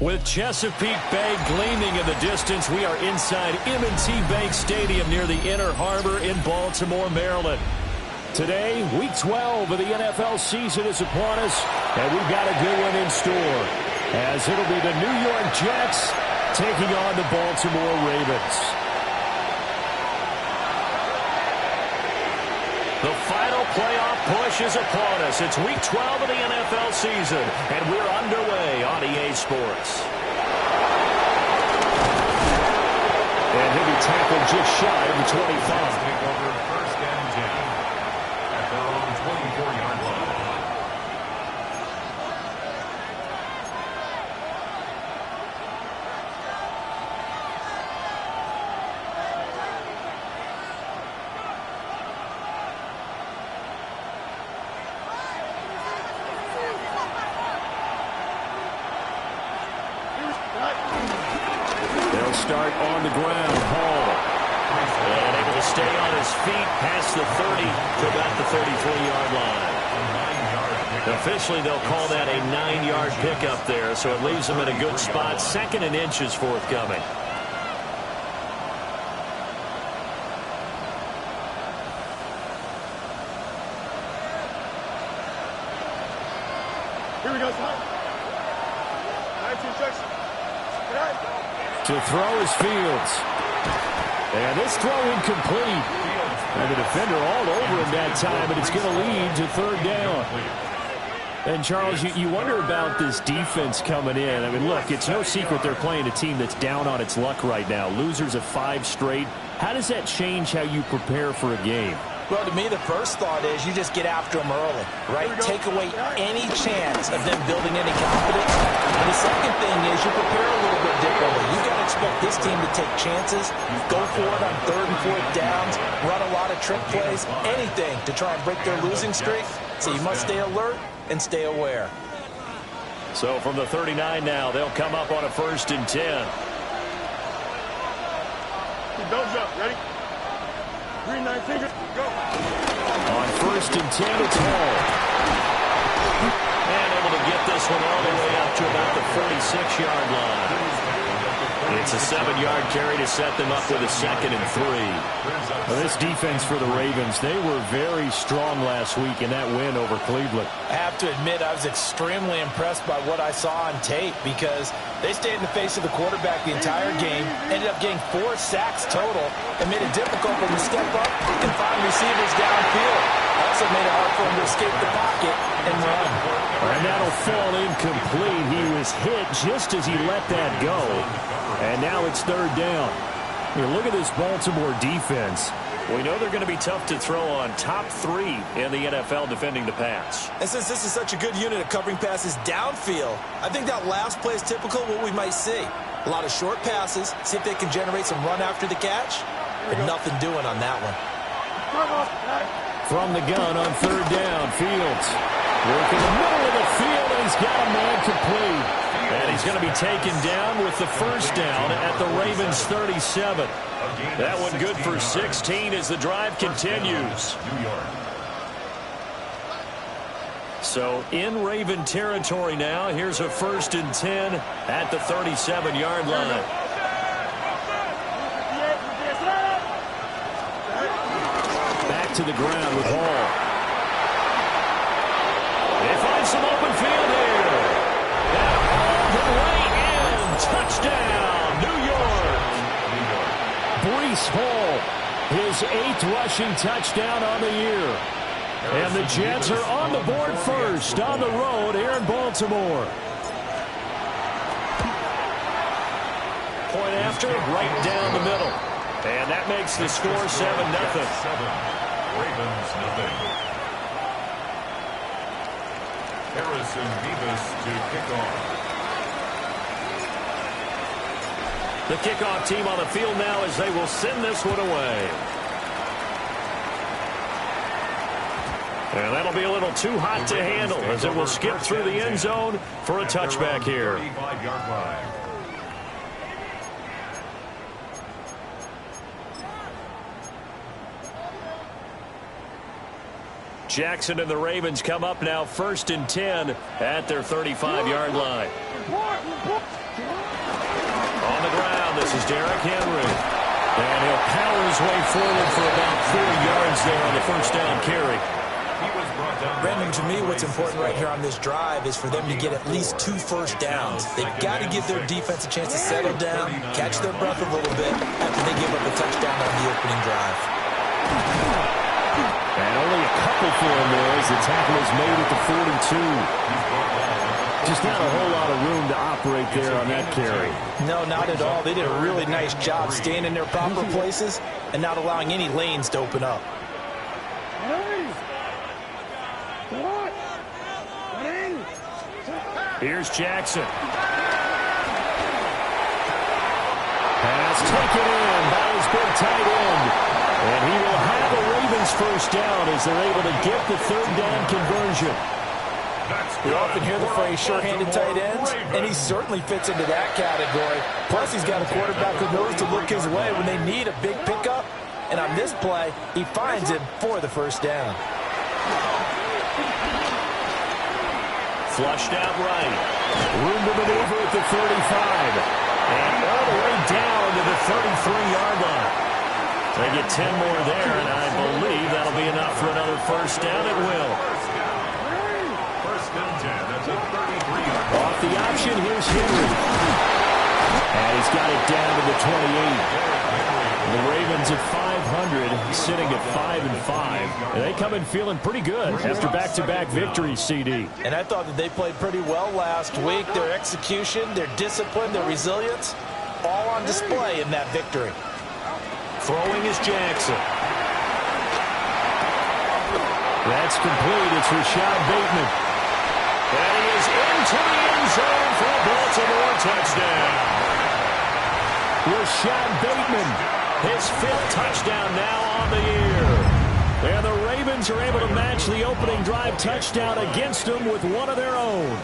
With Chesapeake Bay gleaming in the distance, we are inside M&T Bank Stadium near the Inner Harbor in Baltimore, Maryland. Today, Week 12 of the NFL season is upon us, and we've got a good one in store, as it'll be the New York Jets taking on the Baltimore Ravens. The final playoff push is upon us. It's Week 12 of the NFL season, and we're underway on EA Sports. And he'll be tackled just shy of the 25. Take over first and 10 at their own 24-yard line. They'll start on the ground. Hall. And able to stay on his feet past the 30 to about the 33-yard line. Officially, they'll call that a 9-yard pickup there, so it leaves them in a good spot. 2nd and inches forthcoming. Here we go, son. 19 seconds. To throw is Fields. And this throw incomplete. And the defender all over him that time, but it's going to lead to 3rd down. And, Charles, you wonder about this defense coming in. I mean, look, it's no secret they're playing a team that's down on its luck right now. Losers of 5 straight. How does that change how you prepare for a game? Well, to me, the first thought is you just get after them early, right? Take away any chance of them building any confidence. And the second thing is you prepare a little bit differently. You've got to expect this team to take chances, go for it on 3rd and 4th downs, run a lot of trick plays, anything to try and break their losing streak. So you must stay alert and stay aware. So from the 39 now, they'll come up on a 1st and 10. Don't jump. Ready? 3-19. Go. On 1st and 10, it's Hall. And able to get this one all the way up to about the 46-yard line. It's a 7-yard carry to set them up with a 2nd and 3. Well, this defense for the Ravens, they were very strong last week in that win over Cleveland. I have to admit I was extremely impressed by what I saw on tape because they stayed in the face of the quarterback the entire game, ended up getting 4 sacks total, and made it difficult for them to step up and find receivers downfield. Also made it hard for them to escape the pocket and run. And that'll fall incomplete. He was hit just as he let that go. And now it's 3rd down. Here, look at this Baltimore defense. We know they're going to be tough to throw on. Top 3 in the NFL defending the pass. And since this is such a good unit of covering passes downfield, I think that last play is typical of what we might see. A lot of short passes, see if they can generate some run after the catch, but nothing doing on that one. From the gun on 3rd down, Fields working the middle of the field, and he's got a man complete. And he's going to be taken down with the 1st down at the Ravens' 37. That one good for 16 as the drive continues. So in Raven territory now. Here's a 1st and 10 at the 37-yard line. Back to the ground with Hall. They find some open field here. Right end, touchdown, New York. Breece Hall, his 8th rushing touchdown on the year. And the Jets are on the board first on the road here in Baltimore. Point after, right down the middle. And that makes the score 7-0. 7. Ravens nothing. Harrison Bevis to kick off. The kickoff team on the field now as they will send this one away. And that'll be a little too hot to handle as it will skip through the end zone for a touchback here. 35-yard line. Jackson and the Ravens come up now 1st and 10 at their 35-yard line. On the ground, this is Derrick Henry. And he'll power his way forward for about 4 yards there on the first down carry. Brandon, to me, what's important right here on this drive is for them to get at least 2 first downs. They've got to give their defense a chance to settle down, catch their breath a little bit after they give up a touchdown on the opening drive. And only a couple for him there as the tackle is made at the 42. Just not a whole lot of room to operate there on that carry. No, not at all. They did a really nice job staying in their proper places and not allowing any lanes to open up. Here's Jackson. Pass taken in by his big tight end. And he will have a Ravens first down as they're able to get the 3rd down conversion. We often hear the phrase sure-handed tight ends, and he certainly fits into that category. Plus, he's got a quarterback who knows to look his way when they need a big pickup. And on this play, he finds him for the first down. Flushed out right. Room to maneuver at the 35. And all the way down to the 33-yard line. They get 10 more there, and I believe that'll be enough for another first down. It will. First and 10 at the 33-yard line. Off the option, here's Henry. And he's got it down to the 28. The Ravens at 500, sitting at 5-5. And they come in feeling pretty good after back-to-back victories, CD. And I thought that they played pretty well last week. Their execution, their discipline, their resilience, all on display in that victory. Throwing is Jackson. That's complete. It's Rashad Bateman. And he is into the end zone for a Baltimore touchdown. Rashad Bateman, his 5th touchdown now on the year. And the Ravens are able to match the opening drive touchdown against them with one of their own.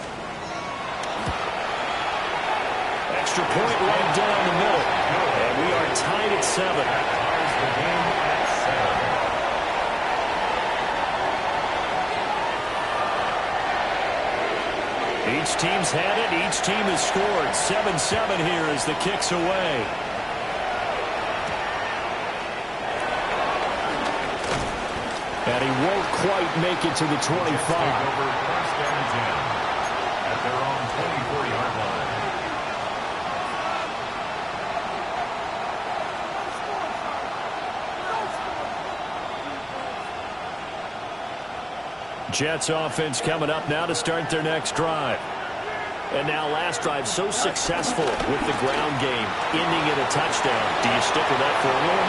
Extra point right down the middle. And we are tied at 7. Ties the game at 7. Each team's had it. Each team has scored. 7-7 here as the kick's away. And he won't quite make it to the 25. Take over first and 10 at their own 24-yard line. Jets offense coming up now to start their next drive. And now last drive so successful with the ground game, ending in a touchdown. Do you stick with that formula?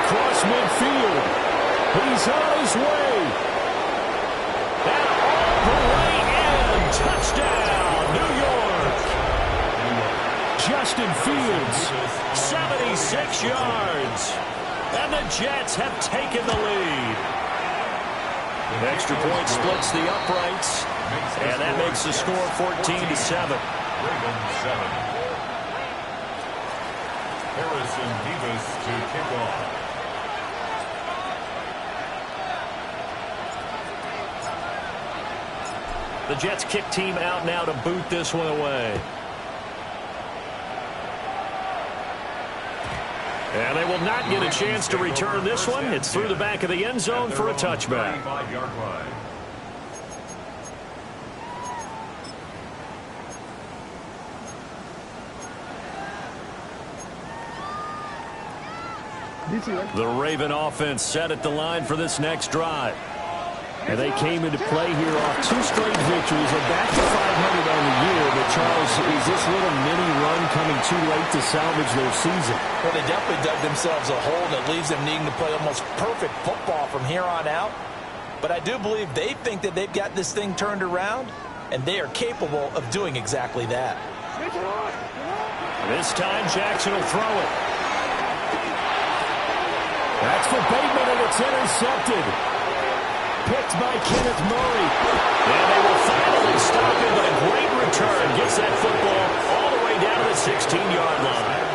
Across midfield. He's on his way. And all the way in. Touchdown, New York. Justin Fields, 76 yards. And the Jets have taken the lead. Extra point splits the uprights, and that makes the score 14-7. Ravens 7. Harrison Bevis to kick off. The Jets kick team out now to boot this one away. And they will not get a chance to return this one. It's through the back of the end zone for a touchback. 35-yard line. The Raven offense set at the line for this next drive. And they came into play here off 2 straight victories. They're back to 500 on the year, but Charles, is this little mini run coming too late to salvage their season? Well, they definitely dug themselves a hole that leaves them needing to play almost perfect football from here on out. But I do believe they think that they've got this thing turned around, and they are capable of doing exactly that. This time, Jackson will throw it. That's for Bateman, and it's intercepted. Picked by Kenneth Murray. And they will finally stop him, but a great return gets that football all the way down to the 16-yard line.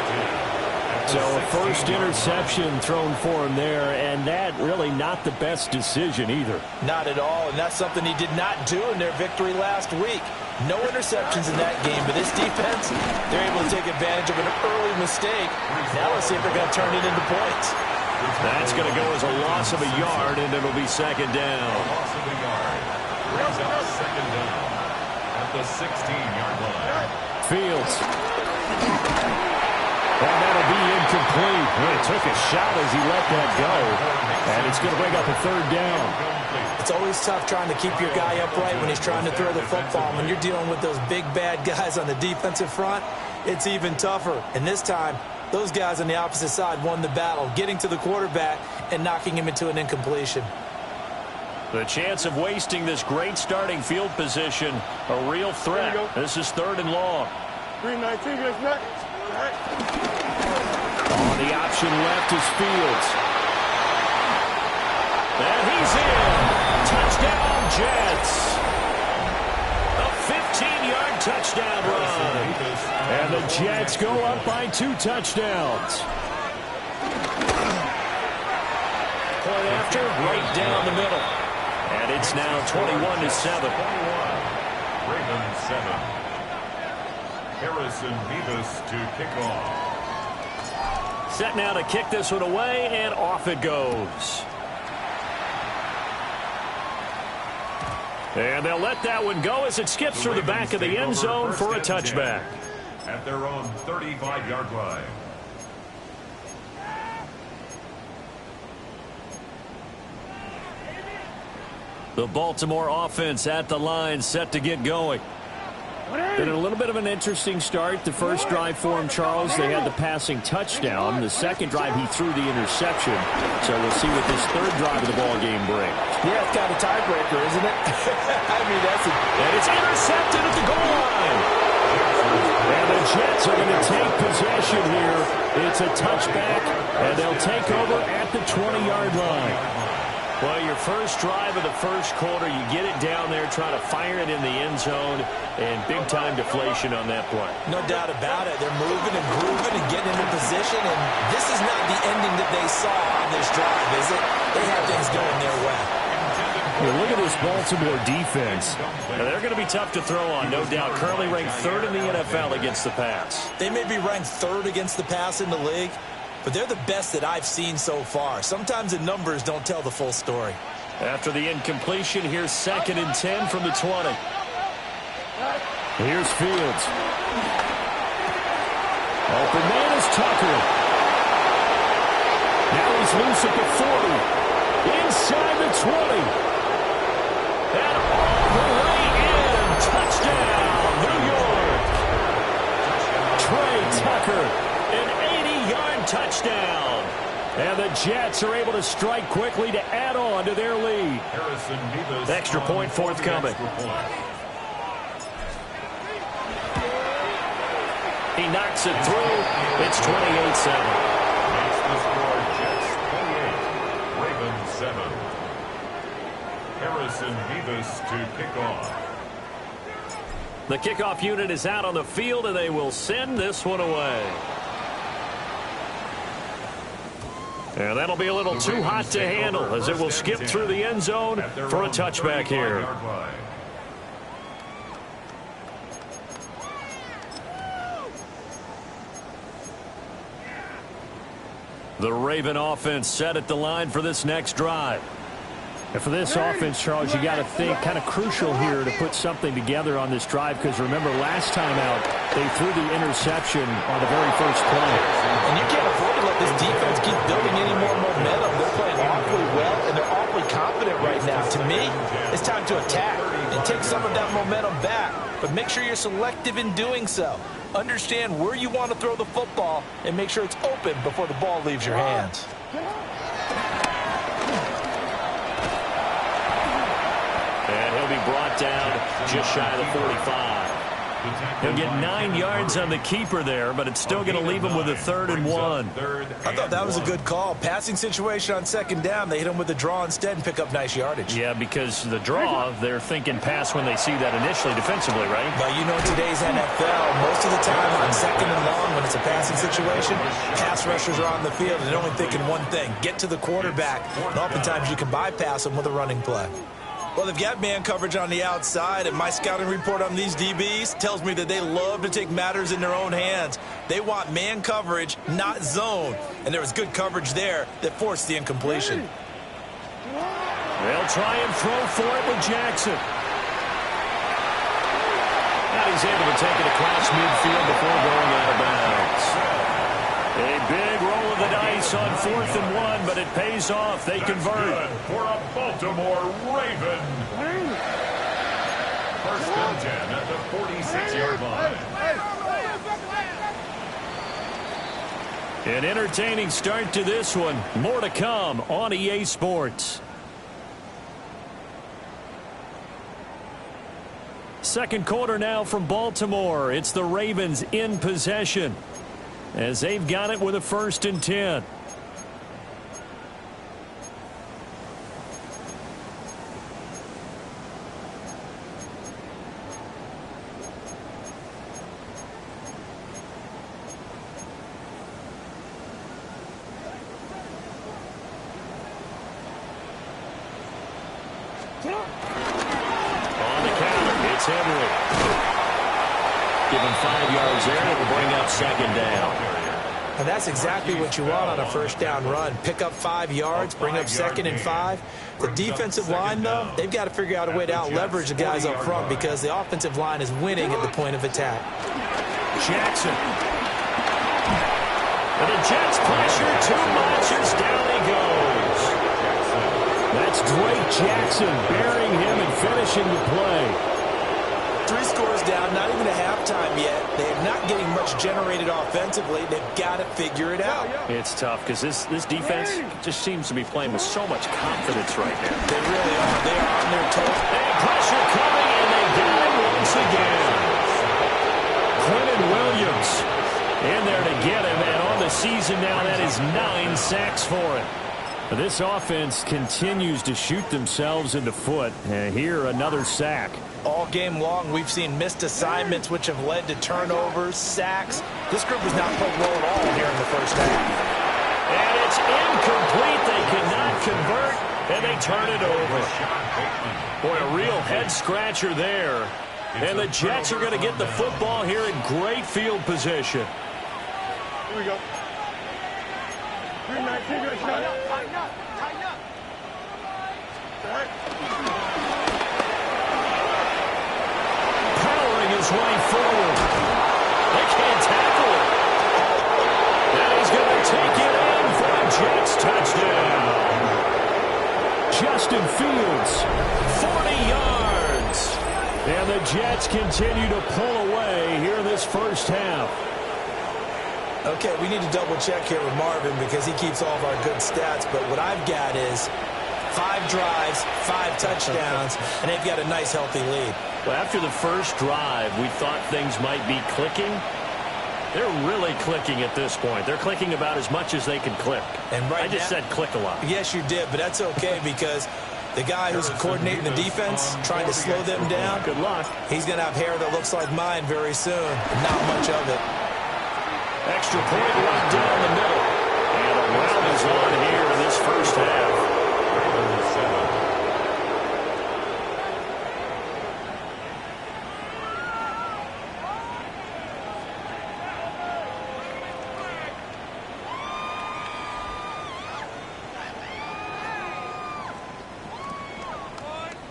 So a first interception thrown for him there, and that really not the best decision either. Not at all, and that's something he did not do in their victory last week. No interceptions in that game, but this defense, they're able to take advantage of an early mistake. Now let's see if they're going to turn it into points. That's going to go as a loss of a yard, and it'll be second down. Loss of a yard. Brings up second down at the 16-yard line. Fields. And that'll be incomplete. He took a shot as he let that go. And it's going to bring up a third down. It's always tough trying to keep your guy upright when he's trying to throw the football. When you're dealing with those big, bad guys on the defensive front, it's even tougher. And this time, those guys on the opposite side won the battle, getting to the quarterback and knocking him into an incompletion. The chance of wasting this great starting field position, a real threat. This is 3rd and long. 3-19, guys, back. On the option left is Fields. And he's in. Touchdown, Jets. A 15-yard touchdown run. And the Jets go up by 2 touchdowns. Point after, right down the middle. And it's now 21-7. Ravens 7. Harrison Bevis to kick off. Set now to kick this one away, and off it goes. And they'll let that one go as it skips through the back of the end zone for a touchback. At their own 35-yard line. The Baltimore offense at the line, set to get going. Been a little bit of an interesting start. The first drive for him, Charles, they had the passing touchdown. The second drive, he threw the interception. So we'll see what this third drive of the ball game brings. Yeah, it's kind of a tiebreaker, isn't it? I mean, that's it. And it's intercepted at the goal line. And the Jets are going to take possession here. It's a touchback, and they'll take over at the 20-yard line. Well, your first drive of the first quarter, you get it down there, trying to fire it in the end zone, and big-time deflation on that play. No doubt about it. They're moving and grooving and getting into position, and this is not the ending that they saw on this drive, is it? They have things going their way. Yeah, look at this Baltimore defense. Now, they're going to be tough to throw on, no doubt. Currently ranked 3rd in the NFL against the pass. They may be ranked 3rd against the pass in the league, but they're the best that I've seen so far. Sometimes the numbers don't tell the full story. After the incompletion, here's 2nd and 10 from the 20. Here's Fields. Open man is Tucker. Now he's loose at the 40. Inside the 20. And all the way in. Touchdown, New York. Trey Tucker, an 80-yard touchdown. And the Jets are able to strike quickly to add on to their lead. Harrison Bevis. Extra point forthcoming. He knocks it through. It's 28-7. Makes the score Jets 28, Ravens 7. Harrison Bevis to kick off. The kickoff unit is out on the field, and they will send this one away. And that'll be a little too hot to handle as it will skip through the end zone for a touchback here. The Raven offense set at the line for this next drive. And for this offense, Charles, you got to think kind of crucial here to put something together on this drive, because remember last time out they threw the interception on the very first play. And you can't afford to let this defense keep building any more momentum. They're playing awfully well, and they're awfully confident right now. To me, it's time to attack and take some of that momentum back. But make sure you're selective in doing so. Understand where you want to throw the football and make sure it's open before the ball leaves your hands. And he'll be brought down just shy of the 45. He'll get 9 yards on the keeper there, but it's still going to leave him with a 3rd and 1. I thought that was a good call. Passing situation on 2nd down. They hit him with the draw instead and pick up nice yardage. Yeah, because the draw, they're thinking pass when they see that initially defensively, right? But you know, in today's NFL, most of the time on 2nd and long, when it's a passing situation, pass rushers are on the field and they're only thinking one thing, get to the quarterback. And oftentimes you can bypass them with a running play. Well, they've got man coverage on the outside, and my scouting report on these DBs tells me that they love to take matters in their own hands. They want man coverage, not zone. And there was good coverage there that forced the incompletion. They'll try and throw for it with Jackson. And he's able to take it across midfield before going out of bounds. A big roll of the dice on 4th and 1, but it pays off. They convert. For a Baltimore Raven. 1st and 10 at the 46-yard line. An entertaining start to this one. More to come on EA Sports. Second quarter now from Baltimore. It's the Ravens in possession, as they've got it with a 1st and 10. On the counter, it's Henry. Give him 5 yards there, and it will bring up 2nd down. And that's exactly what you want on a 1st down run. Pick up 5 yards, bring up 2nd and 5. The defensive line, though, they've got to figure out a way to out-leverage the guys up front because the offensive line is winning at the point of attack. Jackson. And the Jets pressure too much as down he goes. That's Drake Jackson burying him and finishing the play. 3 scores down, not even a halftime yet. They're not getting much generated offensively. They've got to figure it out. It's tough because this defense just seems to be playing with so much confidence right now. They really are. They are on their toes. And pressure coming, and they got it once again. Quentin Williams in there to get him, and on the season now, that is 9 sacks for him. This offense continues to shoot themselves in the foot. And here, another sack. All game long, we've seen missed assignments, which have led to turnovers, sacks. This group has not played well at all here in the 1st half. And it's incomplete. They cannot convert, and they turn it over. Boy, a real head-scratcher there. And the Jets are going to get the football here in great field position. Here we go. 319, good shot. Tighten up. Powering his way forward. They can't tackle it. And he's going to take it in for a Jets touchdown. Justin Fields, 40 yards. And the Jets continue to pull away here in this 1st half. Okay, we need to double-check here with Marvin because he keeps all of our good stats. But what I've got is 5 drives, 5 touchdowns, and they've got a nice, healthy lead. Well, after the first drive, we thought things might be clicking. They're really clicking at this point. They're clicking about as much as they can click. And right I just said click a lot. Yes, you did, but that's okay because the guy who's coordinating the defense, trying to slow them down, Good luck. he's going to have hair that looks like mine very soon. Not much of it. Extra point right down the middle. And a round is on here in this 1st half.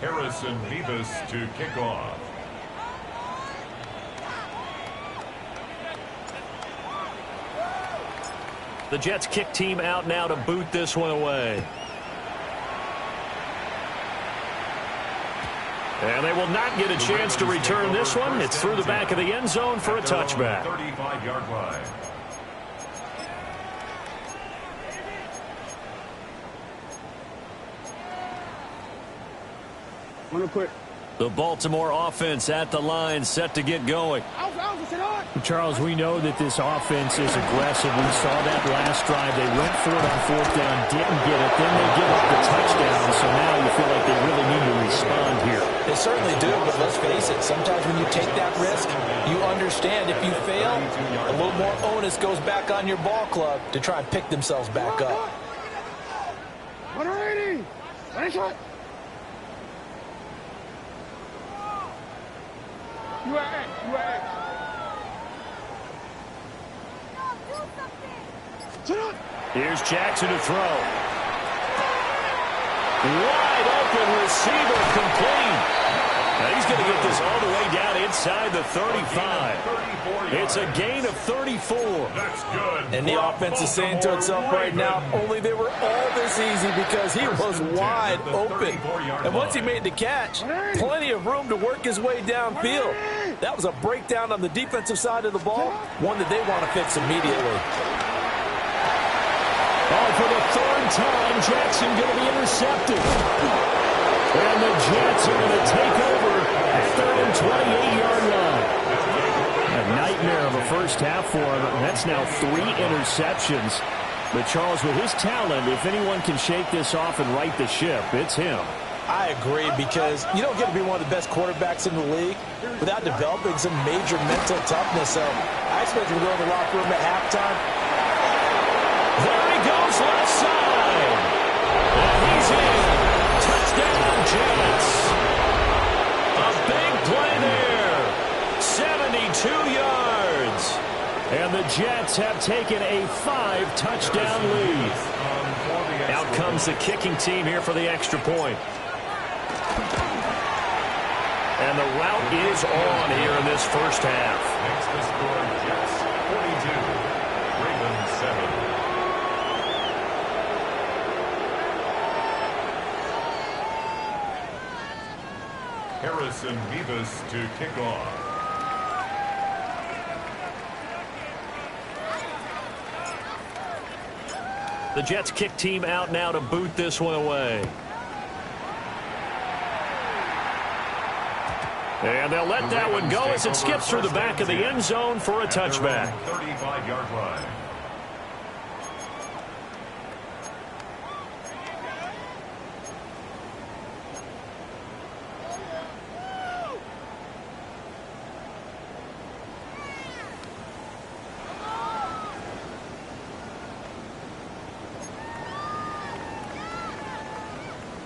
Harrison Bevis to kick off. The Jets kick team out now to boot this one away. And they will not get a chance to return this one. It's through the back of the end zone for a touchback. 35-yard line. One quick. The Baltimore offense at the line, set to get going. Charles, we know that this offense is aggressive. We saw that last drive. They went for it on fourth down, didn't get it. Then they give up the touchdown. So now you feel like they really need to respond here. They certainly do, but let's face it. Sometimes when you take that risk, you understand if you fail, a little more onus goes back on your ball club to try and pick themselves back up. 180. Nice shot. Here's Jackson to throw. Wide open receiver, complete. Now he's going to get this all the way down inside the 35. It's a gain of 34. That's good. And the offense is saying to itself right now, only they were all this easy because he was wide open. And once he made the catch, plenty of room to work his way downfield. That was a breakdown on the defensive side of the ball, one that they want to fix immediately. Oh, for the third time, Jackson going to be intercepted. And the Jets are going to take over at their own 28-yard line. A nightmare of a first half for him. That's now 3 interceptions. But Charles, with his talent, if anyone can shake this off and right the ship, it's him. I agree, because you don't get to be one of the best quarterbacks in the league without developing some major mental toughness. So I expect him to go in the locker room at halftime. There he goes, left side. And he's in. Touchdown, Jets. A big play there. 72 yards. And the Jets have taken a 5-touchdown lead. Out comes the kicking team here for the extra point. And the route is on here in this first half. Makes the score Jets 42, Ravens 7. Harrison Vivas to kick off. The Jets kick team out now to boot this one away. And they'll let that one go as it skips through the back of the end zone for a touchback. 35-yard line.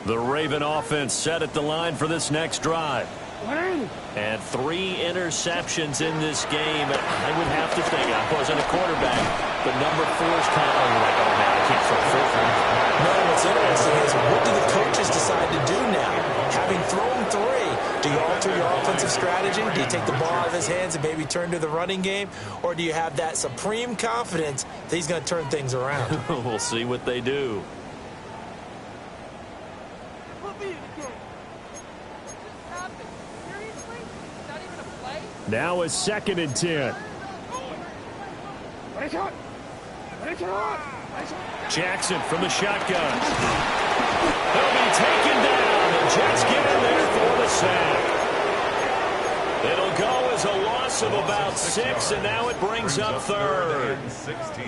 The Raven offense set at the line for this next drive. And 3 interceptions in this game. I would have to think, I wasn't a quarterback, but number 4 is kind of, like, oh man, I can't throw 4. No, what's interesting is, what do the coaches decide to do now? Having thrown 3, do you alter your offensive strategy? Do you take the ball out of his hands and maybe turn to the running game? Or do you have that supreme confidence that he's going to turn things around? We'll see what they do. Now it's 2nd and 10. Jackson from the shotgun. He'll be taken down. The Jets get in there for the sack. It'll go as a loss of about 6, and now it brings up 3rd. 16.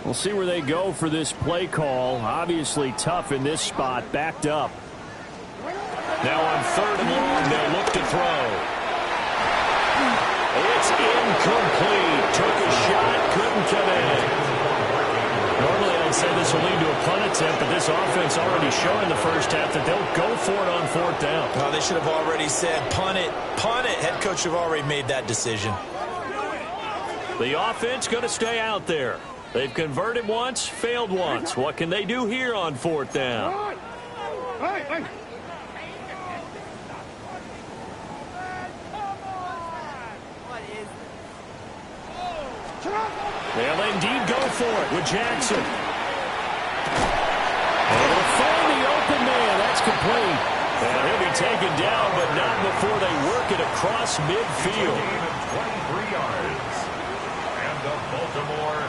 We'll see where they go for this play call. Obviously tough in this spot, backed up. Now on 3rd and long, they'll look to throw. It's incomplete. Took a shot, couldn't come in. Normally I'd say this will lead to a punt attempt, but this offense already showed in the first half that they'll go for it on 4th down. Well, they should have already said, punt it, punt it. Head coach should have already made that decision. The offense going to stay out there. They've converted once, failed once. What can they do here on 4th down? They'll indeed go for it with Jackson. And it'll find the open man. That's complete. And he'll be be taken down, but not before they work it across midfield. 23 yards. And the Baltimore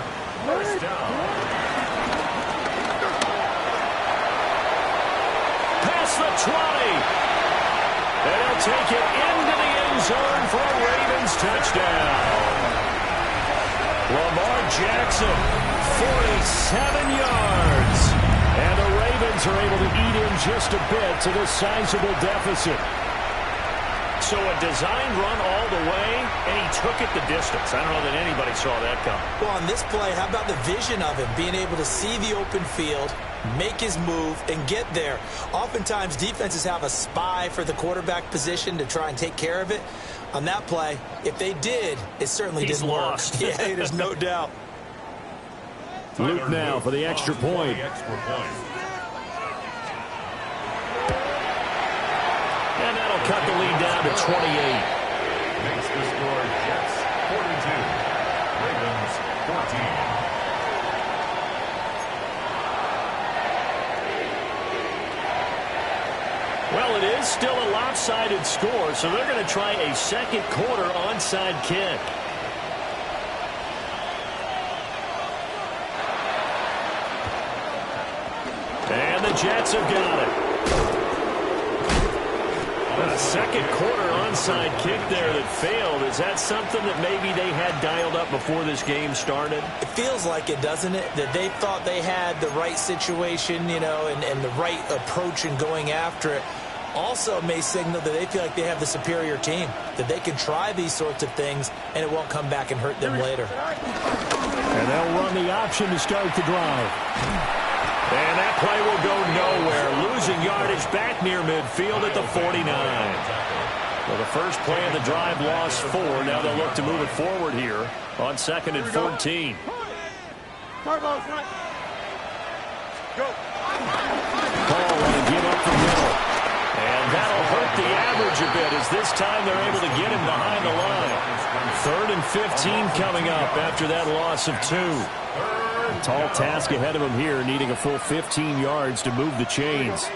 first down. Past the 20. And he'll take it into the end zone for a Ravens touchdown. Lamar Jackson, 47 yards. And the Ravens are able to eat in just a bit to this sizable deficit. So a designed run all the way, and he took it the distance. I don't know that anybody saw that coming. Well, on this play, how about the vision of him, being able to see the open field, make his move, and get there. Oftentimes, defenses have a spy for the quarterback position to try and take care of it. On that play, if they did, it certainly didn't lost. work. Yeah, there's no doubt. Luke now for the extra point. And that'll cut the lead down to 28. Makes the score Jets 42, Ravens 14. Well, it is still a lopsided score, so they're going to try a second quarter onside kick. And the Jets have got it. A second quarter onside kick there that failed. Is that something that maybe they had dialed up before this game started? It feels like it, doesn't it? That they thought they had the right situation, you know, and the right approach in going after it. Also may signal that they feel like they have the superior team, that they can try these sorts of things and it won't come back and hurt them later. And they'll run the option to start the drive. And that play will go nowhere. Losing yardage back near midfield at the 49. Well, the first play of the drive lost 4. Now they'll look to move it forward here on 2nd and 14. Paul will give up the middle. And that'll hurt the average a bit as this time they're able to get him behind the line. 3rd and 15 coming up after that loss of 2. A tall task ahead of him here, needing a full 15 yards to move the chains.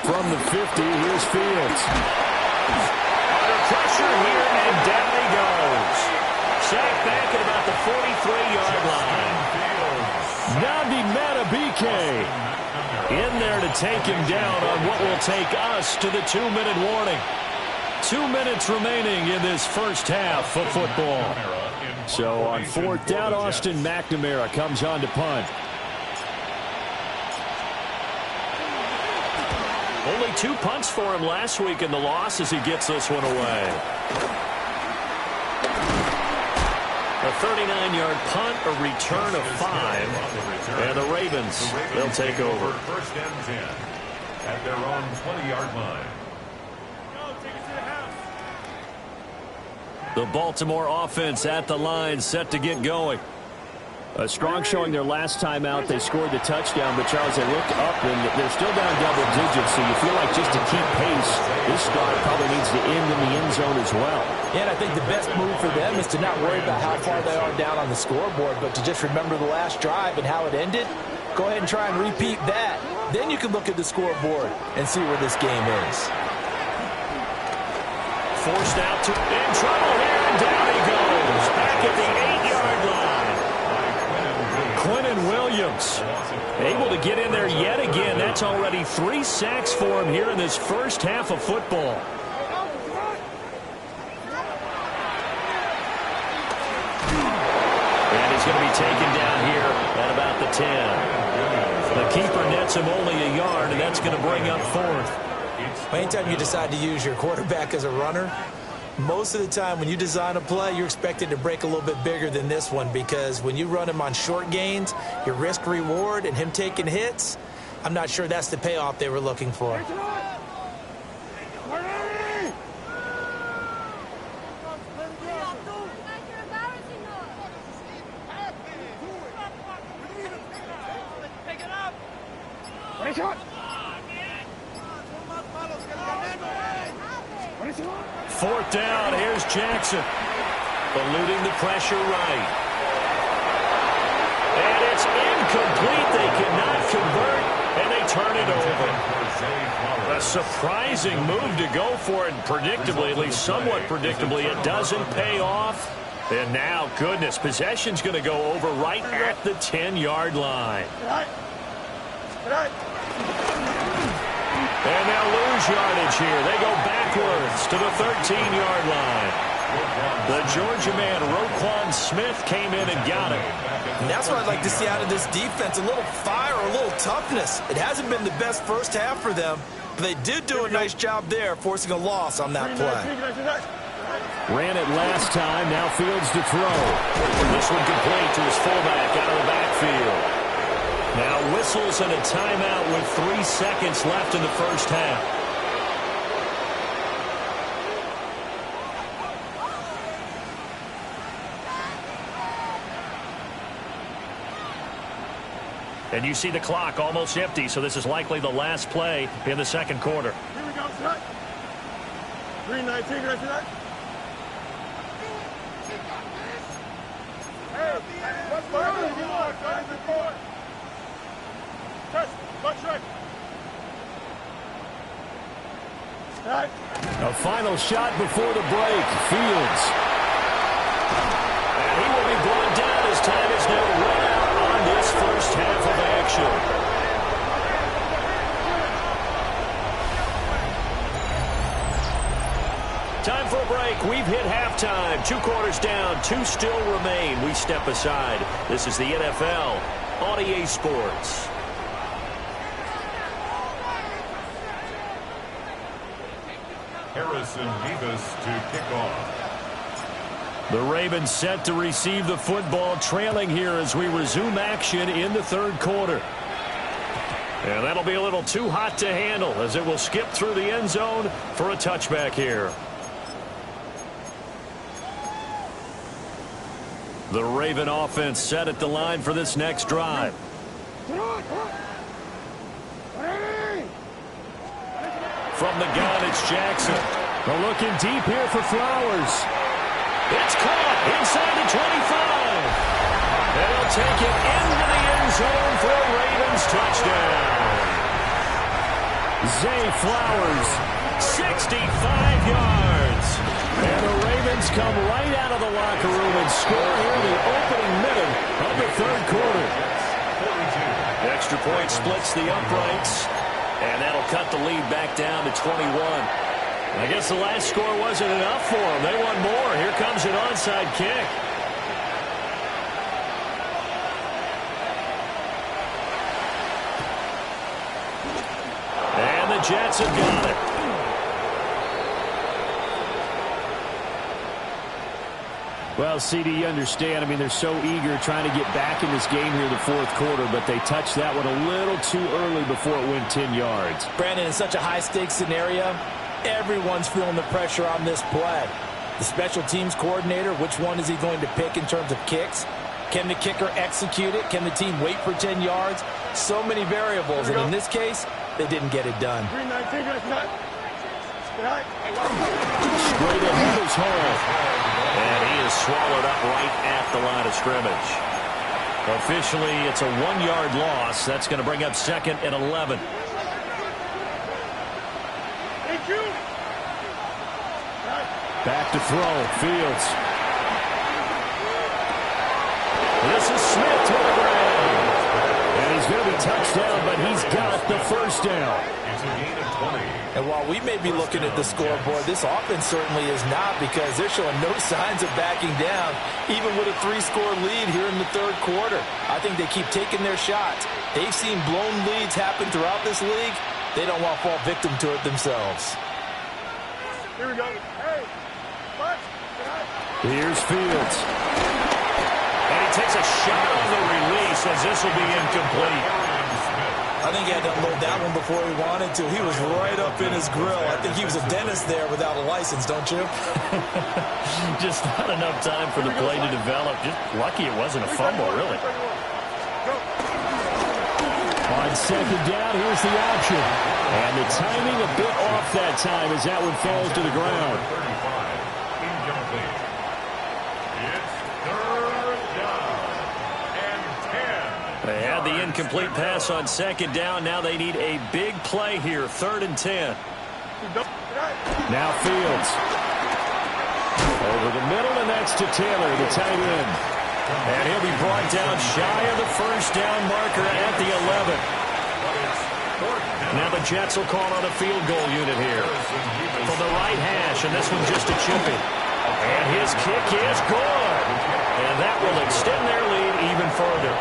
From the 50, here's Fields. Under pressure here, and down he goes. Sacked back at about the 43-yard line. Nabi Matabike in there to take him down on what will take us to the 2-minute warning. 2 minutes remaining in this first half of football. So on 4th down, Austin McNamara comes on to punt. Only 2 punts for him last week in the loss as he gets this one away. A 39-yard punt, a return of 5. And the Ravens, they'll take over. 1st and 10 at their own 20-yard line. The Baltimore offense at the line, set to get going. A strong showing their last time out. They scored the touchdown, but Charles, they looked up and they're still down double digits, so you feel like just to keep pace, this start probably needs to end in the end zone as well. Yeah, and I think the best move for them is to not worry about how far they are down on the scoreboard, but to just remember the last drive and how it ended. Go ahead and try and repeat that. Then you can look at the scoreboard and see where this game is. Forced out to in trouble here, and down he goes. Back at the 8-yard line. Quinnen Williams able to get in there yet again. That's already 3 sacks for him here in this first half of football. And he's going to be taken down here at about the 10. The keeper nets him only a yard, and that's going to bring up 4th. Anytime you decide to use your quarterback as a runner, most of the time when you design a play, you're expected to break a little bit bigger than this one, because when you run him on short gains, your risk reward and him taking hits, I'm not sure that's the payoff they were looking for. Fourth down, here's Jackson. Eluding the pressure right. And it's incomplete. They cannot convert. and they turn it over. A surprising move to go for it, predictably, at least somewhat predictably. It doesn't pay off. And now, goodness, possession's going to go over right at the 10-yard line. And they'll lose yardage here. They go backwards to the 13-yard line. The Georgia man, Roquan Smith, came in and got it. And that's what I'd like to see out of this defense, a little fire, a little toughness. It hasn't been the best first half for them, but they did do a nice job there, forcing a loss on that play. Ran it last time, now Fields to throw. This one complete to his fullback out of the backfield. Now whistles and a timeout with 3 seconds left in the first half. And you see the clock almost empty, so this is likely the last play in the second quarter. Here we go, set. 3-19, set. Hey, what's going on? Test, watch right. A final shot before the break. Fields. And he will be brought down as time is now run out on this first half of action. Time for a break. We've hit halftime. 2 quarters down. 2 still remain. We step aside. This is the NFL on EA Sports. Harrison Mevis to kick off. The Ravens set to receive the football, trailing here as we resume action in the third quarter. And that'll be a little too hot to handle as it will skip through the end zone for a touchback here. The Raven offense set at the line for this next drive. From the gun, it's Jackson. They're looking deep here for Flowers. It's caught inside the 25. They'll take it into the end zone for a Ravens touchdown. Zay Flowers, 65 yards. And the Ravens come right out of the locker room and score here in the opening minute of the third quarter. Extra point splits the uprights. And that'll cut the lead back down to 21. I guess the last score wasn't enough for them. They want more. Here comes an onside kick. And the Jets have got it. Well, CD, you understand. I mean, they're so eager trying to get back in this game here in the fourth quarter, but they touched that one a little too early before it went 10 yards. Brandon, in such a high-stakes scenario, everyone's feeling the pressure on this play. The special teams coordinator, which one is he going to pick in terms of kicks? Can the kicker execute it? Can the team wait for 10 yards? So many variables, and in this case, they didn't get it done. 3-19, Straight ahead is Hall. And he is swallowed up right at the line of scrimmage. Officially, it's a 1-yard loss. That's going to bring up 2nd and 11. Back to throw. Fields. This is Smith to the ground. And he's going to be touched down, but he's got the first down. It's a gain of 20. And while we may be looking at the scoreboard, this offense certainly is not, because they're showing no signs of backing down, even with a 3-score lead here in the third quarter. I think they keep taking their shots. They've seen blown leads happen throughout this league. They don't want to fall victim to it themselves. Here we go. Hey, what? Here's Fields. And he takes a shot on the release as this will be incomplete. I think he had to unload that one before he wanted to. He was right up in his grill. I think he was a dentist there without a license, don't you? Just not enough time for the play to develop. Just lucky it wasn't a fumble, really. On second down, here's the option. And the timing a bit off that time as that one falls to the ground. 35. Incomplete. It's 3rd down and 10. They had the incomplete pass on second down. Now they need a big play here. 3rd and 10. Now Fields. Over the middle, and that's to Taylor, the tight end. And he'll be brought down shy of the first down marker at the 11. Now the Jets will call on a field goal unit here. From the right hash, and this one just a chippy. And his kick is good. And that will extend their lead even further.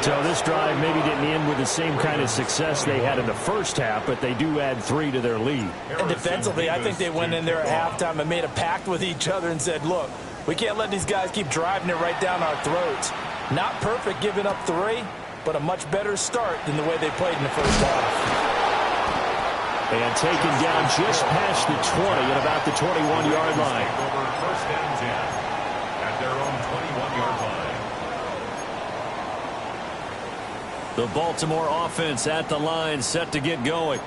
So this drive maybe didn't end with the same kind of success they had in the first half, but they do add 3 to their lead. And defensively, I think they went in there at halftime and made a pact with each other and said, look, we can't let these guys keep driving it right down our throats. Not perfect giving up 3, but a much better start than the way they played in the first half. And taken down just past the 20 at about the 21-yard line. Over 1st and 10 at their own 21-yard line. The Baltimore offense at the line, set to get going.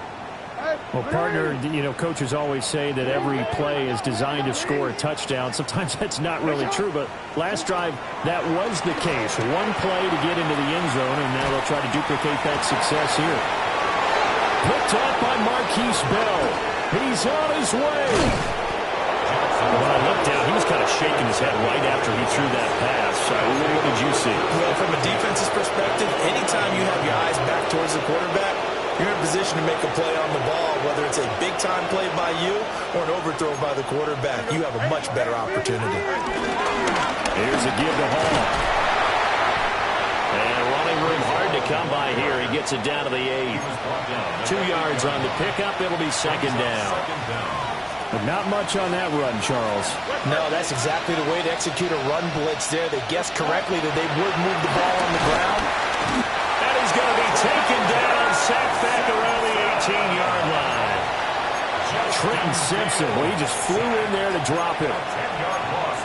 Well, partner, you know, coaches always say that every play is designed to score a touchdown. Sometimes that's not really true, but last drive, that was the case. One play to get into the end zone, and now they'll try to duplicate that success here. Picked up by Marquise Bell. He's on his way. When I looked down, he was kind of shaking his head right after he threw that pass. What did you see? Well, from a defense's perspective, anytime you have your eyes back towards the quarterback, you're in a position to make a play on the ball, whether it's a big-time play by you or an overthrow by the quarterback. You have a much better opportunity. Here's a give to Hall. And running room hard to come by here. He gets it down to the 8. 2 yards on the pickup. It'll be 2nd down. But not much on that run, Charles. No, that's exactly the way to execute a run blitz there. They guessed correctly that they would move the ball on the ground. And he's going to be taken down, sacked back around the 18-yard line. Trenton Simpson, well, he just flew in there to drop him.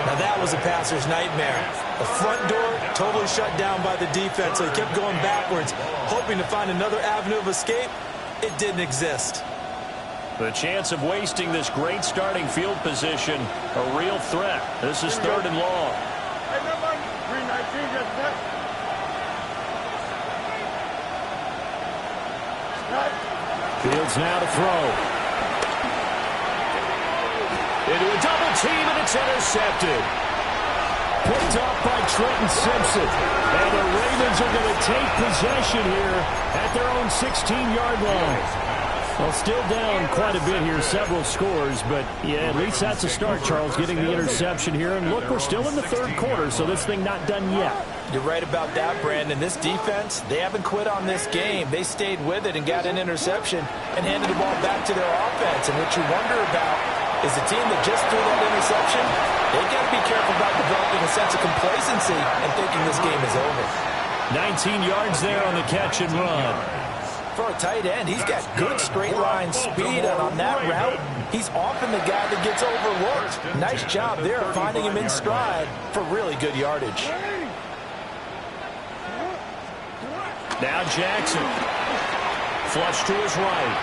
Now that was a passer's nightmare. The front door totally shut down by the defense, so he kept going backwards, hoping to find another avenue of escape. It didn't exist. The chance of wasting this great starting field position, a real threat. This is 3rd and long. Hey, number 319 just left. Fields now to throw. Into a double team, and it's intercepted. Picked up by Trenton Simpson. And the Ravens are going to take possession here at their own 16-yard line. Well, still down quite a bit here, several scores, but yeah, at least that's a start, Charles, getting the interception here. And look, we're still in the 3rd quarter, so this thing not done yet. You're right about that, Brandon. This defense, they haven't quit on this game. They stayed with it and got an interception and handed the ball back to their offense. And what you wonder about is the team that just threw that interception, they got to be careful about developing a sense of complacency and thinking this game is over. 19 yards there on the catch and run. For a tight end, he's got good straight line speed, and on that route, he's often the guy that gets overlooked. Nice job there finding him in stride for really good yardage. Now Jackson. Flush to his right.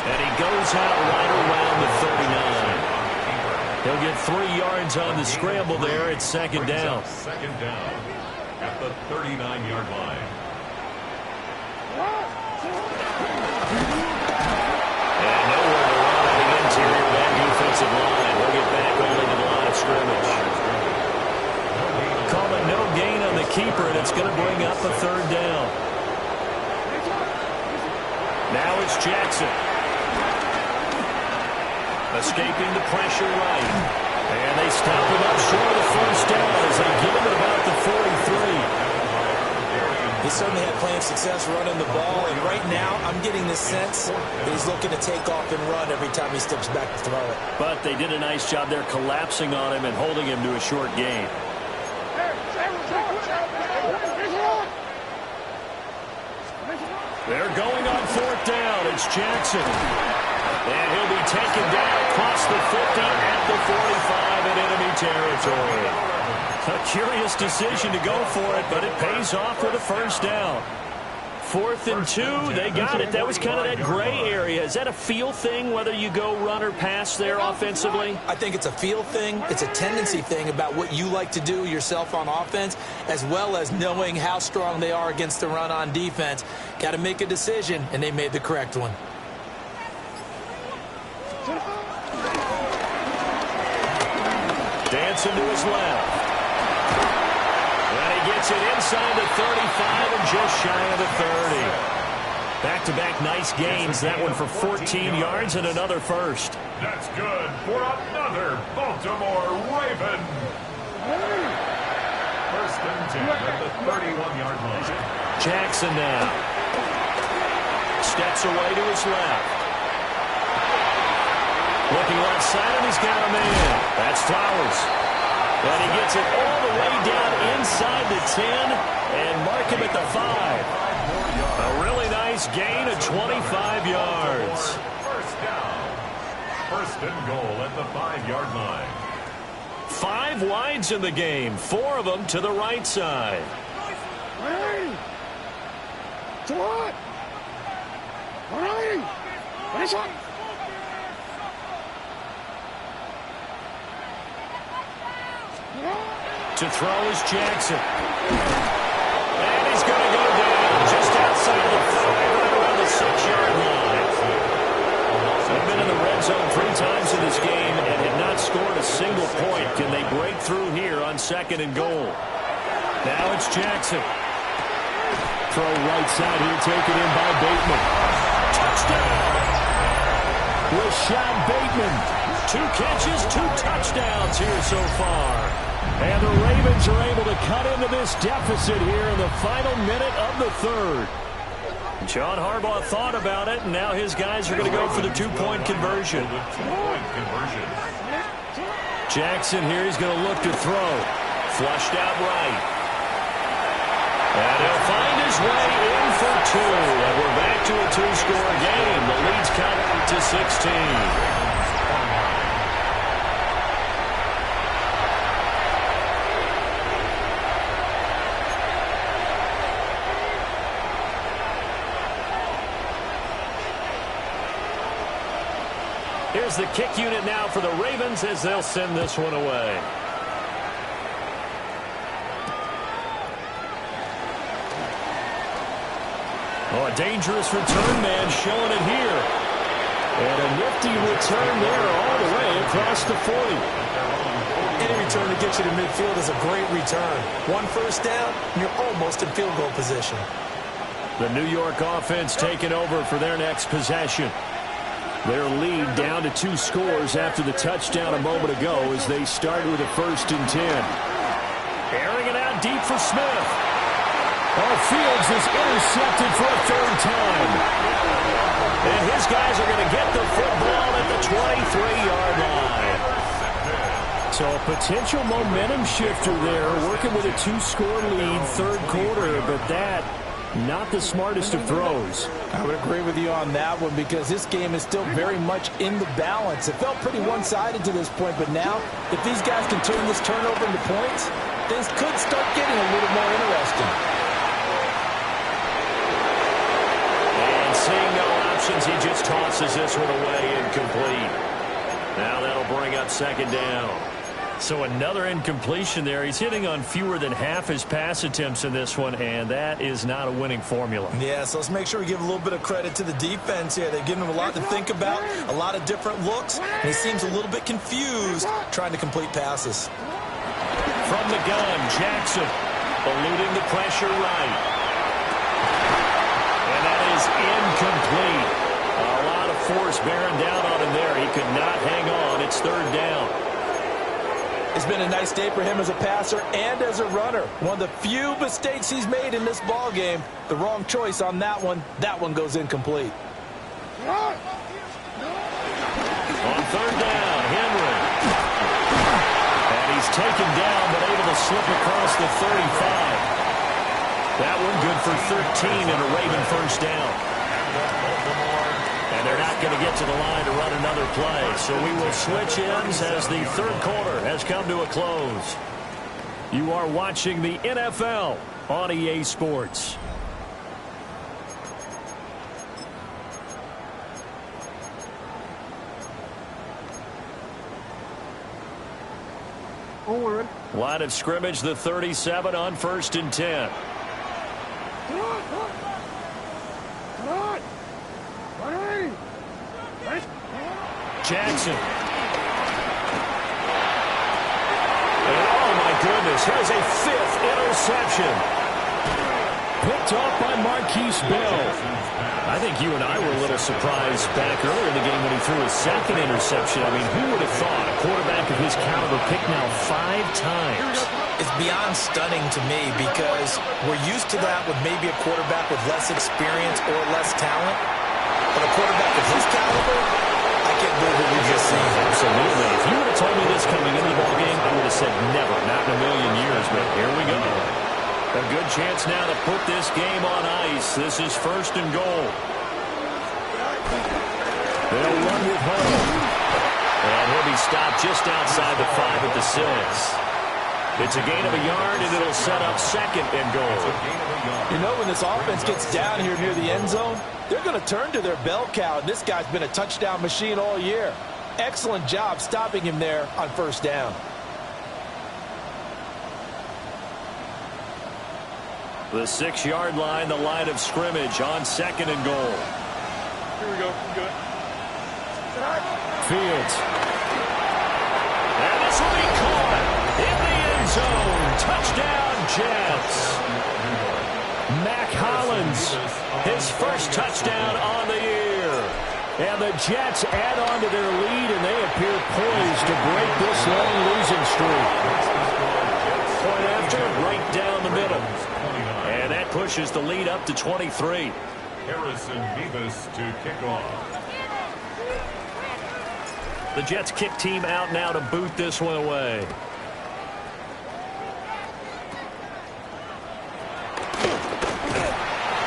And he goes out right around the 39. He'll get 3 yards on the scramble there. It's 2nd down. 2nd down at the 39-yard line. And nowhere to run at the interior of that defensive line. We'll get back only to the line of scrimmage. Call it no gain on the keeper, and it's going to bring up a 3rd down. Now it's Jackson. Escaping the pressure right. And they stop him up short of the first down as they give him at about the 43. He certainly had plenty of success running the ball, and right now I'm getting the sense that he's looking to take off and run every time he steps back to throw it. But they did a nice job there collapsing on him and holding him to a short gain. They're going on 4th down. It's Jackson. And he'll be taken down across the 50 at the 45 in enemy territory. A curious decision to go for it, but it pays off with a 1st down. 4th and 2. They got it. That was kind of that gray area. Is that a feel thing, whether you go run or pass there offensively? I think it's a feel thing. It's a tendency thing about what you like to do yourself on offense, as well as knowing how strong they are against the run on defense. Got to make a decision, and they made the correct one. Dancing to his left. And he gets it inside the 35 and just shy of the 30. Back-to-back nice gains. That one for 14 yards and another first. That's good for another Baltimore Raven. First and 10 at the 31-yard line. Jackson now. Steps away to his left. Looking left side, and he's got a man. That's Flowers. And he gets it all the way down inside the 10 and mark him at the 5. A really nice gain of 25 yards. First down. First and goal at the 5-yard line. 5 wides in the game, 4 of them to the right side. Hey! What? Hey! Finish up! To throw is Jackson. And he's going to go down just outside the 5, right around the 6-yard line. They've been in the red zone 3 times in this game and have not scored a single point. Can they break through here on 2nd and goal? Now it's Jackson. Throw right side here, taken in by Bateman. Touchdown! Rashad Bateman. 2 catches, 2 touchdowns here so far. And the Ravens are able to cut into this deficit here in the final minute of the 3rd. John Harbaugh thought about it, and now his guys are going to go for the 2-point conversion. Jackson here, he's going to look to throw. Flushed out right. And he'll find his way in for 2. And we're back to a 2-score game. The lead's cut to 16. Here's the kick unit now for the Ravens as they'll send this one away. Oh, a dangerous return man showing it here. And a nifty return there all the way across the 40. Any return to get you to midfield is a great return. 1 first down, and you're almost in field goal position. The New York offense taking over for their next possession. Their lead down to 2 scores after the touchdown a moment ago as they start with a 1st and 10. Airing it out deep for Smith. Oh, Fields is intercepted for a 3rd time. And his guys are going to get the football at the 23-yard line. So a potential momentum shifter there, working with a 2-score lead, 3rd quarter, but that not the smartest of throws. I would agree with you on that one because this game is still very much in the balance. It felt pretty one-sided to this point, but now if these guys can turn this turnover into points, things could start getting a little more interesting. And seeing no options, he just tosses this one away incomplete. Now that'll bring up 2nd down. So another incompletion there. He's hitting on fewer than half his pass attempts in this one, and that is not a winning formula. Yeah, so let's make sure we give a little bit of credit to the defense here. They've given him a lot to think about, a lot of different looks, and he seems a little bit confused trying to complete passes. From the gun, Jackson eluding the pressure right. And that is incomplete. A lot of force bearing down on him there. He could not hang on. It's 3rd down. It's been a nice day for him as a passer and as a runner. One of the few mistakes he's made in this ball game. The wrong choice on that one. That one goes incomplete. On 3rd down, Henry. And he's taken down but able to slip across the 35. That one good for 13 and a Raven 1st down. And they're not going to get to the line to run another play. So we will switch ends as the 3rd quarter has come to a close. You are watching the NFL on EA Sports. Line of scrimmage, the 37 on 1st and 10. Jackson. And oh, my goodness, here's a 5th interception. Picked off by Marquise Bell. I think you and I were a little surprised back earlier in the game when he threw his 2nd interception. I mean, who would have thought a quarterback of his caliber picked now 5 times? It's beyond stunning to me because we're used to that with maybe a quarterback with less experience or less talent. But a quarterback of his caliber, I can't believe what we just seen. Absolutely. If you would have told me this coming into the ballgame, I would have said never, not in a million years. But here we go. A good chance now to put this game on ice. This is 1st and goal. They'll run with Hull. And he'll be stopped just outside the 5 at the 6. It's a gain of a yard, and it'll set up 2nd and goal. You know, when this offense gets down here near the end zone, they're going to turn to their bell cow. This guy's been a touchdown machine all year. Excellent job stopping him there on 1st down. The 6-yard line, the line of scrimmage on 2nd and goal. Here we go. Good. Fields. And this will be caught in the end zone. Touchdown, Jets. Mac Hollins, his 1st touchdown on the year. And the Jets add on to their lead, and they appear poised to break this long losing streak. Point after, right down the middle. And that pushes the lead up to 23. Harrison Beavis to kick off. The Jets kick team out now to boot this one away.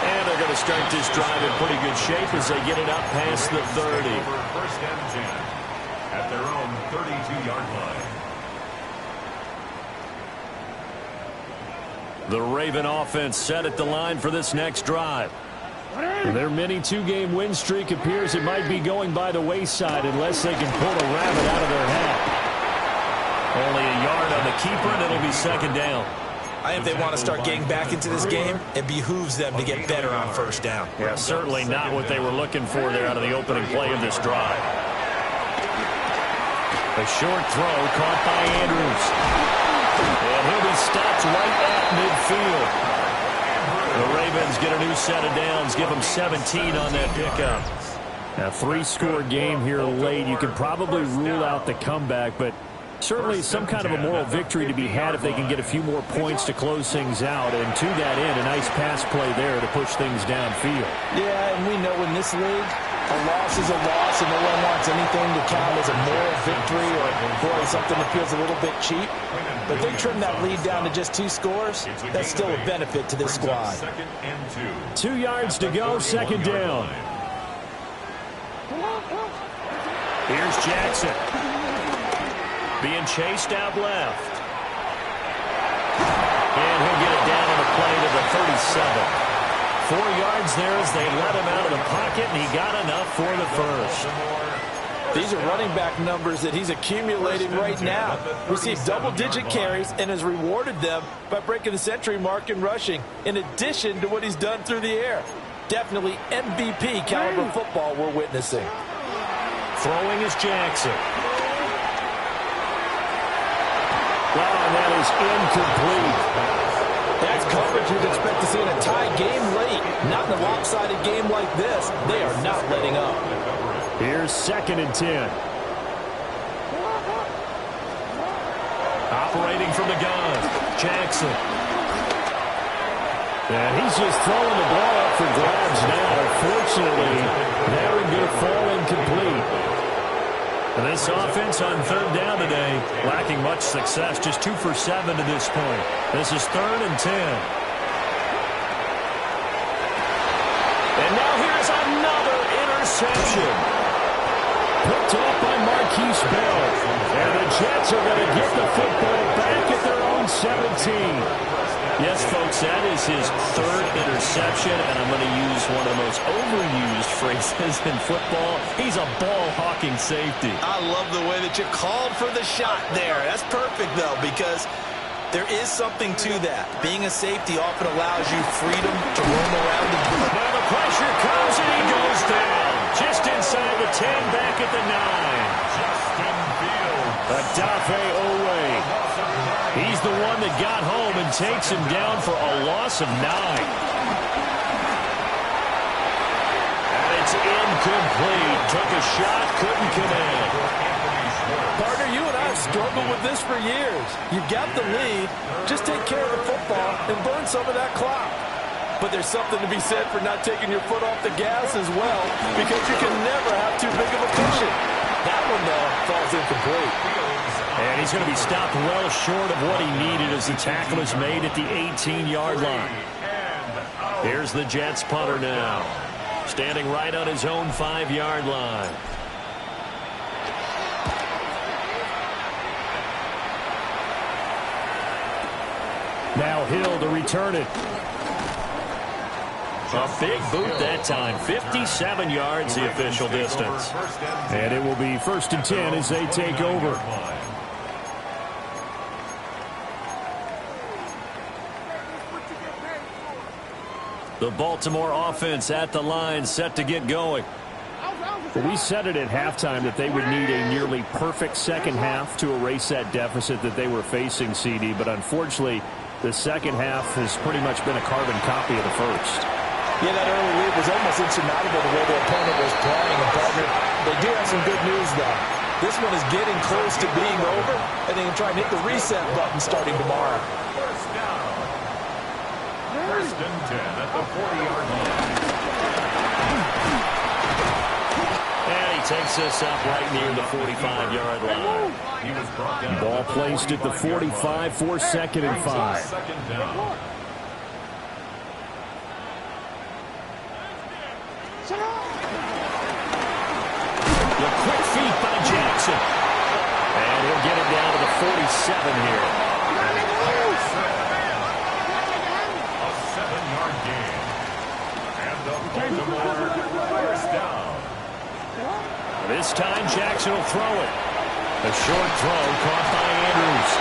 And they're going to start this drive in pretty good shape as they get it up past the 30. 1st and 10 at their own 32-yard line. The Raven offense set at the line for this next drive. Their mini 2-game win streak appears it might be going by the wayside unless they can pull a rabbit out of their hat. Only a yard on the keeper, and it'll be 2nd down. I think they want to start getting back into this game. It behooves them to get better on 1st down. Yeah, certainly not what they were looking for there out of the opening play of this drive. A short throw caught by Andrews. And he'll be stopped right at midfield. The Ravens get a new set of downs, give them 17 on that pickup. A 3-score game here late. You can probably rule out the comeback, but certainly some kind of a moral victory to be had if they can get a few more points to close things out. And to that end, a nice pass play there to push things downfield. Yeah, and we know in this league, a loss is a loss, and no one wants anything to count as a moral victory or, boy, something that feels a little bit cheap. But they trim that lead down to just 2 scores. That's still a benefit to this squad. 2nd and 2 yards to go, 2nd down. Here's Jackson. Being chased out left. And he'll get it down on the play to the 37. 4 yards there as they let him out of the pocket, and he got enough for the 1st. These are running back numbers that he's accumulating right now. Received double-digit carries and has rewarded them by breaking the century mark in rushing, in addition to what he's done through the air. Definitely MVP caliber football we're witnessing. Throwing is Jackson. Wow, and that is incomplete. That's coverage you'd expect to see in a tie game late. Not in a lopsided game like this. They are not letting up. Here's 2nd and 10. Operating from the gun, Jackson. And he's just throwing the ball up for grabs now. Fortunately, that would be a fall incomplete. And this offense on 3rd down today, lacking much success, just 2 for 7 to this point. This is 3rd and 10. And now here's another interception. Picked off by Marquise Bell. And the Jets are going to get the football back at their own 17. Yes, folks, that is his third interception, and I'm going to use one of the most overused phrases in football. He's a ball-hawking safety. I love the way that you called for the shot there. That's perfect, though, because there is something to that. Being a safety often allows you freedom to roam around the field. Now the pressure comes, and he goes down. Just inside the 10, back at the 9. Justin Fields. Odafe Oweh. He's the one that got home and takes him down for a loss of 9. And it's incomplete. Took a shot, couldn't connect. Partner, you and I have struggled with this for years. You've got the lead. Just take care of the football and burn some of that clock. But there's something to be said for not taking your foot off the gas as well, because you can never have too big of a cushion. That one, though, falls incomplete. And he's going to be stopped well short of what he needed as the tackle is made at the 18-yard line. Here's the Jets punter now, standing right on his own 5-yard line. Now Hill to return it. A big boot that time. 57 yards the official distance. And it will be 1st and 10 as they take over. The Baltimore offense at the line, set to get going. Well, we said it at halftime that they would need a nearly perfect second half to erase that deficit that they were facing, CD. But unfortunately, the second half has pretty much been a carbon copy of the first. Yeah, that early lead was almost insurmountable the way the opponent was playing. And partner, they do have some good news, though. This one is getting close to being over, and they can try and hit the reset button starting tomorrow. First down. 1st and 10 at the 40-yard line. And he takes this up right near the 45-yard line. He was brought down. Ball placed at the 45 for 2nd and 5. Second down. The quick feet by Jackson. And he'll get it down to the 47 here. A 7-yard gain. And the Baltimore first down. This time Jackson will throw it. A short throw caught by Andrews.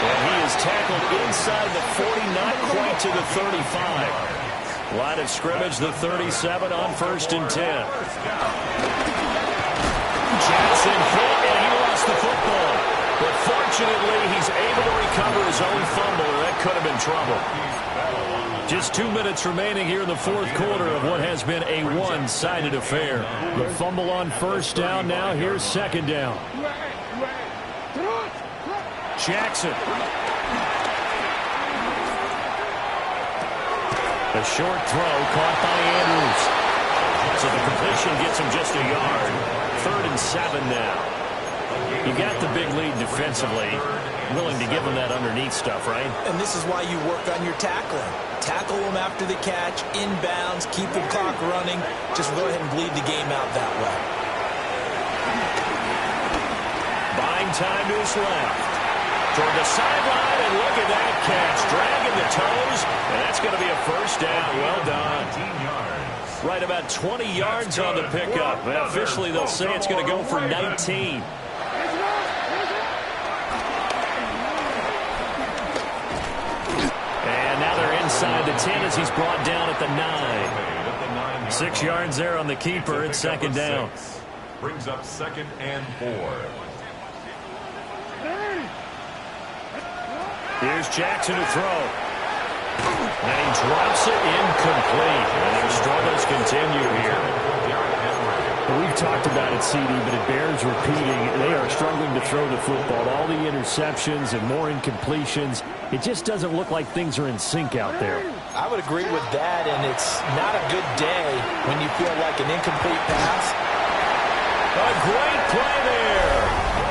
And he is tackled inside the 40, not quite to the 35. Line of scrimmage, the 37 on 1st and 10. Jackson hit, and he lost the football. But fortunately, he's able to recover his own fumble, or that could have been trouble. Just 2 minutes remaining here in the 4th quarter of what has been a one-sided affair. The fumble on 1st down, now here's 2nd down. Jackson. A short throw caught by Andrews. So the completion gets him just a yard. 3rd and 7 now. You got the big lead defensively. Willing to give him that underneath stuff, right? And this is why you work on your tackling. Tackle them after the catch, inbounds, keep the clock running. Just go ahead and bleed the game out that way. Buying time to his left. Toward the sideline, and look at that catch. Dragging the toes, and that's going to be a 1st down. Well done. 19 yards. Right about 20 yards on the pickup. And officially, they'll say it's going to go for 19. And now they're inside the 10 as he's brought down at the 9. 6 yards there on the keeper. It's 2nd down. Brings up 2nd and 4. Here's Jackson to throw. And he drops it incomplete. And their struggles continue here. Well, we've talked about it, CD, but it bears repeating. They are struggling to throw the football. All the interceptions and more incompletions. It just doesn't look like things are in sync out there. I would agree with that, and it's not a good day when you feel like an incomplete pass. A great play there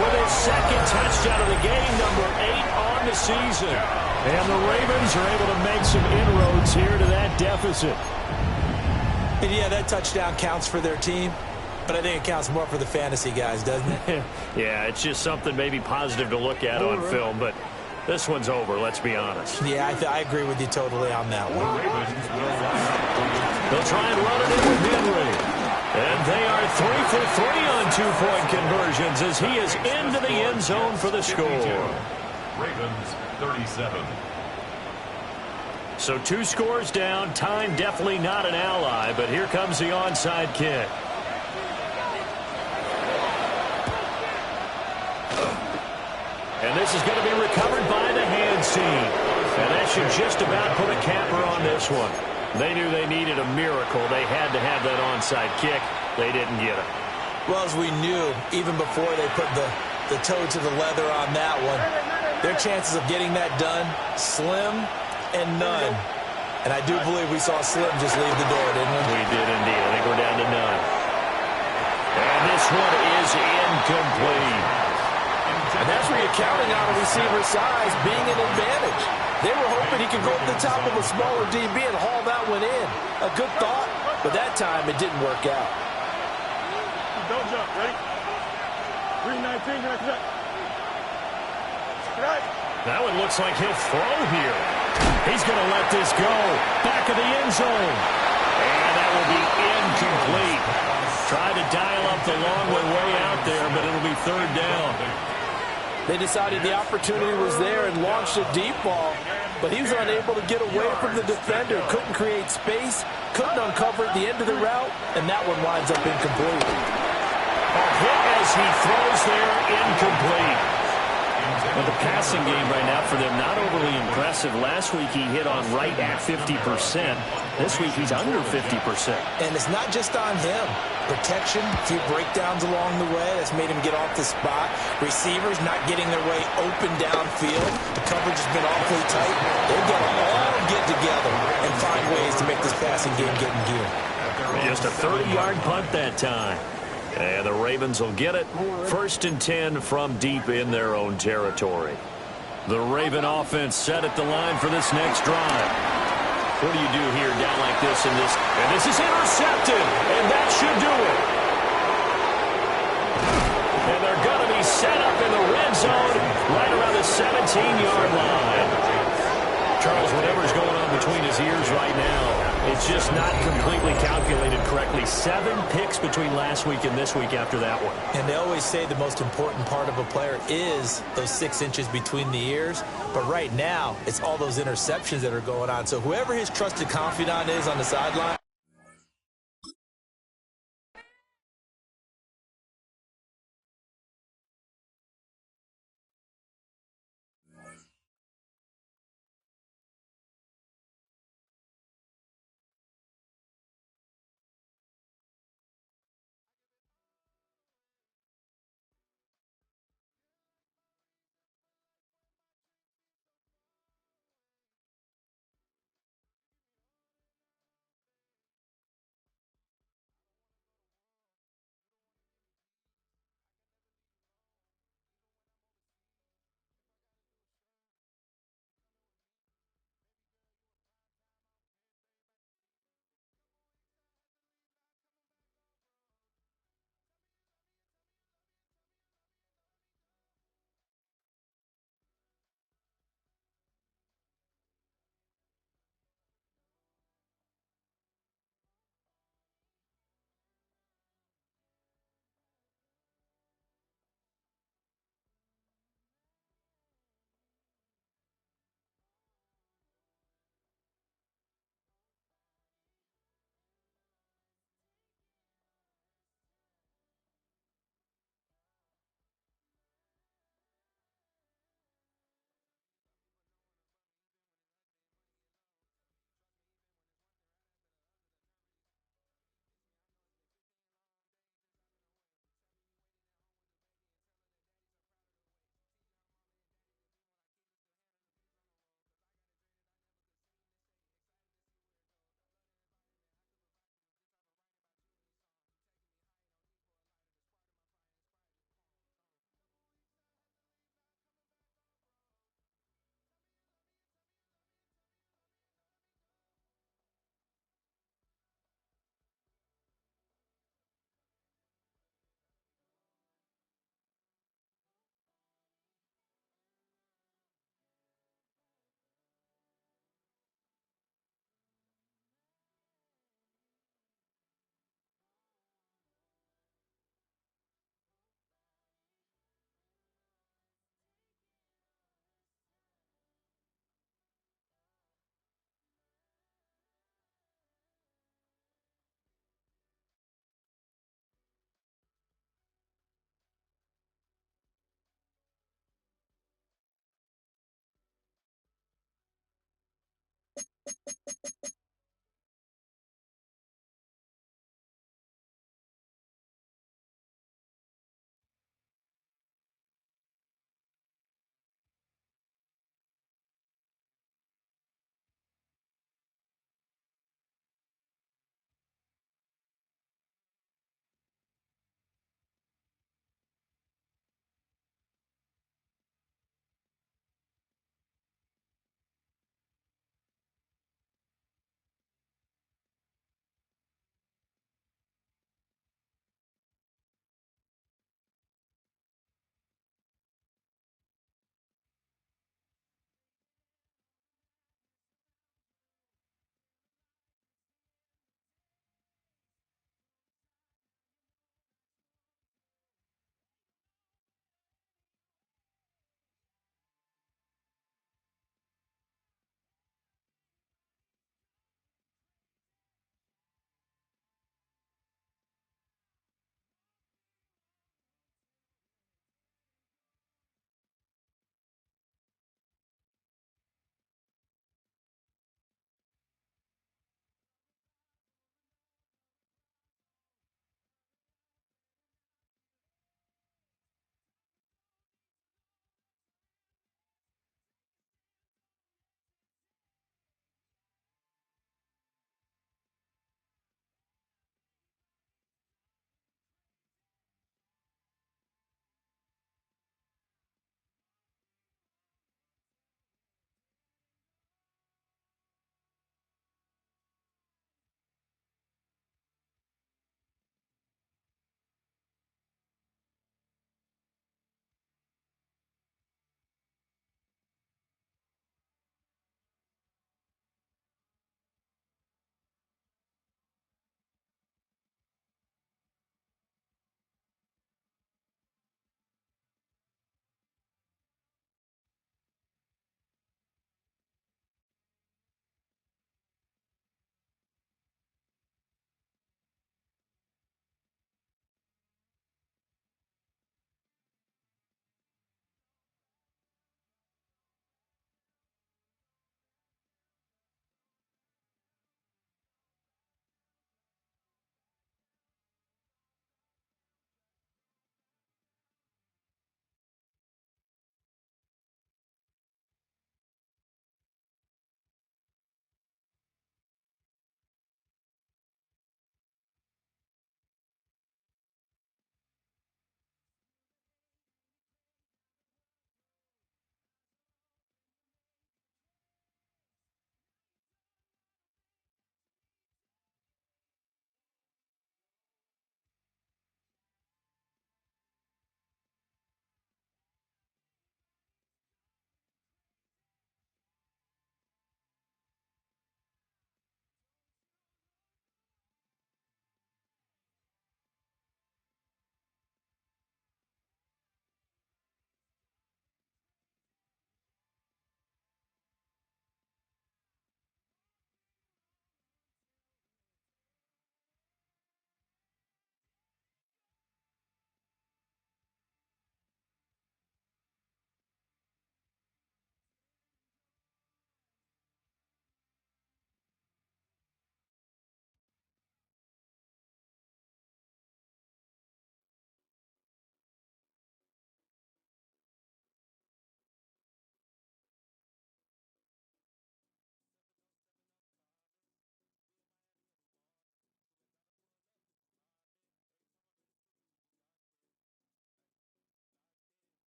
with his 2nd touchdown of the game, number 8 on the season. And the Ravens are able to make some inroads here to that deficit. And yeah, that touchdown counts for their team, but I think it counts more for the fantasy guys, doesn't it? Yeah, it's just something maybe positive to look at on film, but This one's over, let's be honest. Yeah, I agree with you totally on that one. They'll try and run it in with Henry. And they are 3 for 3 on two-point conversions as he is into the end zone for the score. Ravens 37. So 2 scores down. Time definitely not an ally, but here comes the onside kick. And this is going to be recovered by the hands team. And that should just about put a capper on this one. They knew they needed a miracle. They had to have that onside kick. They didn't get it. Well, as we knew, even before they put the toe to the leather on that one, their chances of getting that done, slim and none. And I do believe we saw Slim just leave the door, didn't we? We did indeed. I think we're down to none. And this one is incomplete. And that's where you're counting on a receiver's size being an advantage. They were hoping he could go up the top of a smaller DB and haul that one in. A good thought, but that time it didn't work out. Don't jump, ready? 319, next jump. Right. That one looks like he'll throw here. He's going to let this go. Back of the end zone. And that will be incomplete. Tried to dial up the long way out there, but it'll be third down. They decided the opportunity was there and launched a deep ball, but he was unable to get away from the defender. Couldn't create space, couldn't uncover at the end of the route, and that one winds up incomplete. A hit as he throws there, incomplete. Well, the passing game right now for them, not overly impressive. Last week he hit on right at 50%. This week he's under 50%. And it's not just on him. Protection, a few breakdowns along the way. That's made him get off the spot. Receivers not getting their way open downfield. The coverage has been awfully tight. They've got to all get together and find ways to make this passing game get in gear. Just a 30-yard punt that time. And the Ravens will get it. 1st and 10 from deep in their own territory. The Raven offense set at the line for this next drive. What do you do here down like this in this? And this is intercepted. And that should do it. And they're going to be set up in the red zone right around the 17-yard line. Charles, whatever's going on between his ears right now, it's just not completely calculated correctly. 7 picks between last week and this week after that one. And they always say the most important part of a player is those 6 inches between the ears. But right now, it's all those interceptions that are going on. So whoever his trusted confidant is on the sideline,